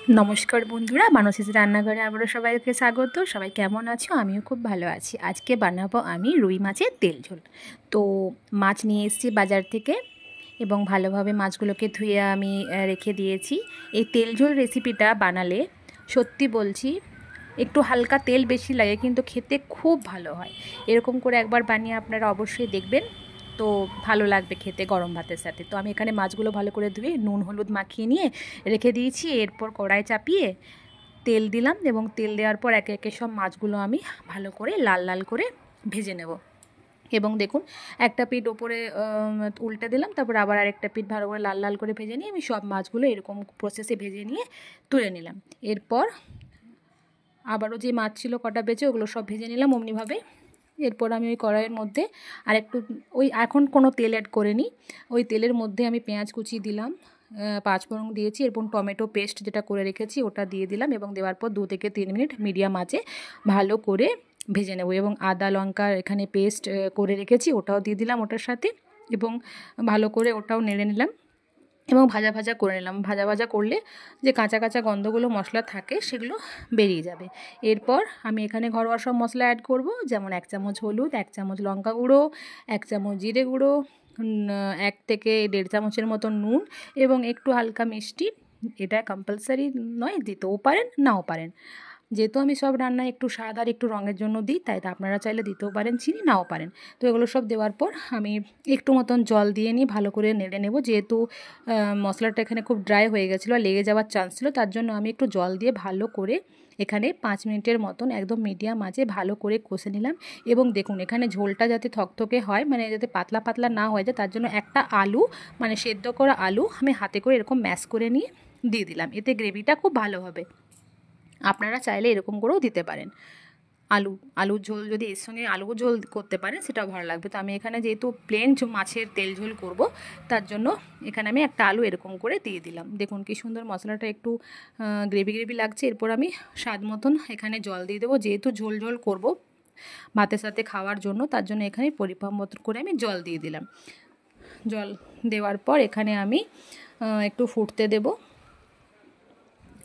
নমস্কার বন্ধুরা, মানসীজ রান্নাঘরে আবারও সবাইকে স্বাগত। সবাই কেমন আছো? আমিও খুব ভালো আছি। আজকে বানাবো আমি রুই মাছের তেল ঝোল। তো মাছ নিয়ে এসেছি বাজার থেকে এবং ভালোভাবে মাছগুলোকে ধুয়ে আমি রেখে দিয়েছি। এই তেল ঝোল রেসিপিটা বানালে সত্যি বলছি একটু হালকা তেল বেশি লাগে, কিন্তু খেতে খুব ভালো হয়। এরকম করে একবার বানিয়ে আপনারা অবশ্যই দেখবেন, তো ভালো লাগবে খেতে গরম ভাতের সাথে। তো আমি এখানে মাছগুলো ভালো করে ধুয়ে নুন হলুদ মাখিয়ে নিয়ে রেখে দিয়েছি। এরপর কড়াই চাপিয়ে তেল দিলাম এবং তেল দেওয়ার পর একে একে সব মাছগুলো আমি ভালো করে লাল লাল করে ভেজে নেব। এবং দেখুন, একটা পিঠ ওপরে উল্টে দিলাম, তারপর আবার আরেকটা পিঠ ভালো করে লাল লাল করে ভেজে নিয়ে আমি সব মাছগুলো এরকম প্রসেসে ভেজে নিয়ে তুলে নিলাম। এরপর আবারও যে মাছ ছিল কটা বেঁচে, ওগুলো সব ভেজে নিলাম অমনিভাবে। এরপর আমি ওই কড়াইয়ের মধ্যে আর একটু এখন কোনো তেল অ্যাড করিনি, ওই তেলের মধ্যে আমি পেঁয়াজ কুচি দিলাম, পাঁচফোড়ন দিয়েছি, এরপর টমেটো পেস্ট যেটা করে রেখেছি ওটা দিয়ে দিলাম এবং দেওয়ার পর 2 থেকে 3 মিনিট মিডিয়াম আঁচে ভালো করে ভেজে নেব। এবং আদা লঙ্কা এখানে পেস্ট করে রেখেছি ওটাও দিয়ে দিলাম ওটার সাথে, এবং ভালো করে ওটাও নেড়ে নিলাম এবং ভাজা ভাজা করে নিলাম। ভাজা ভাজা করলে যে কাঁচা কাঁচা গন্ধগুলো মশলা থাকে সেগুলো বেরিয়ে যাবে। এরপর আমি এখানে ঘরোয়া সব মশলা অ্যাড করব, যেমন 1 চামচ হলুদ, 1 চামচ লঙ্কা গুঁড়ো, 1 চামচ জিরে গুঁড়ো, 1 থেকে 1.5 চামচের মতো নুন এবং একটু হালকা মিষ্টি। এটা কম্পালসারি নয়, দিতেও পারেন নাও পারেন। যেহেতু আমি সব রান্নায় একটু স্বাদ আর একটু রঙের জন্য দিই, তাই আপনারা চাইলে দিতেও পারেন চিনি, নাও পারেন। তো এগুলো সব দেওয়ার পর আমি একটু মতন জল দিয়ে নিয়ে ভালো করে নেড়ে নেব। যেহেতু মশলাটা এখানে খুব ড্রাই হয়ে গেছিলো আর লেগে যাওয়ার চান্স ছিল, তার জন্য আমি একটু জল দিয়ে ভালো করে এখানে 5 মিনিটের মতন একদম মিডিয়াম আঁচে ভালো করে কষে নিলাম। এবং দেখুন, এখানে ঝোলটা যাতে থকথকে হয়, মানে যাতে পাতলা পাতলা না হয়ে যায়, তার জন্য একটা আলু, মানে সেদ্ধ করা আলু আমি হাতে করে এরকম ম্যাশ করে নিয়ে দিয়ে দিলাম। এতে গ্রেভিটা খুব ভালো হবে। আপনারা চাইলে এরকম করেও দিতে পারেন। আলুর ঝোল যদি এর সঙ্গে আলুর ঝোল করতে পারেন সেটাও ভালো লাগবে। তো আমি এখানে যেহেতু প্লেন মাছের তেল ঝোল করব, তার জন্য এখানে আমি একটা আলু এরকম করে দিয়ে দিলাম। দেখুন কি সুন্দর মশলাটা একটু গ্রেভি গ্রেভি লাগছে। এরপর আমি স্বাদ মতন এখানে জল দিয়ে দেবো, যেহেতু ঝোল ঝোল করব ভাতের সাথে খাওয়ার জন্য, তার জন্য এখানে পরিমাণ মতন করে আমি জল দিয়ে দিলাম। জল দেওয়ার পর এখানে আমি একটু ফুটতে দেব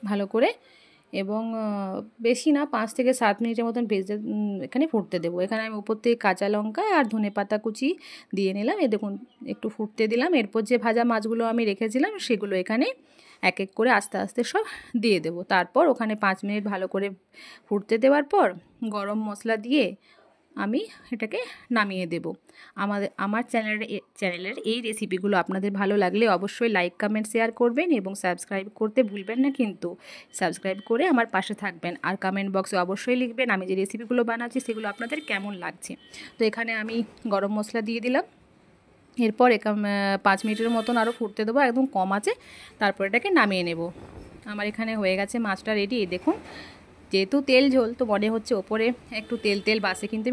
ভালো করে, এবং বেশি না 5 থেকে 7 মিনিটের মতন এখানে ফুটতে দেবো। এখানে আমি উপর থেকে কাঁচা লঙ্কা আর ধনেপাতা কুচি দিয়ে নিলাম। দেখুন একটু ফুটতে দিলাম। এরপর যে ভাজা মাছগুলো আমি রেখেছিলাম সেগুলো এখানে এক এক করে আস্তে আস্তে সব দিয়ে দেবো। তারপর ওখানে 5 মিনিট ভালো করে ফুটতে দেওয়ার পর গরম মশলা দিয়ে আমি এটাকে নামিয়ে দেব। আমার চ্যানেলের এই রেসিপিগুলো আপনাদের ভালো লাগলে অবশ্যই লাইক কমেন্ট শেয়ার করবেন এবং সাবস্ক্রাইব করতে ভুলবেন না, কিন্তু সাবস্ক্রাইব করে আমার পাশে থাকবেন। আর কমেন্ট বক্সে অবশ্যই লিখবেন আমি যে রেসিপিগুলো বানাচ্ছি সেগুলো আপনাদের কেমন লাগছে। তো এখানে আমি গরম মশলা দিয়ে দিলাম। এরপর 5 মিনিটের মতন আরও ফুটতে দেবো একদম কম আছে, তারপর এটাকে নামিয়ে নেব। আমার এখানে হয়ে গেছে মাছটা রেডি। দেখুন, যেহেতু তেল ঝোল তো মনে হচ্ছে ওপরে একটু তেল তেল বাসে, কিন্তু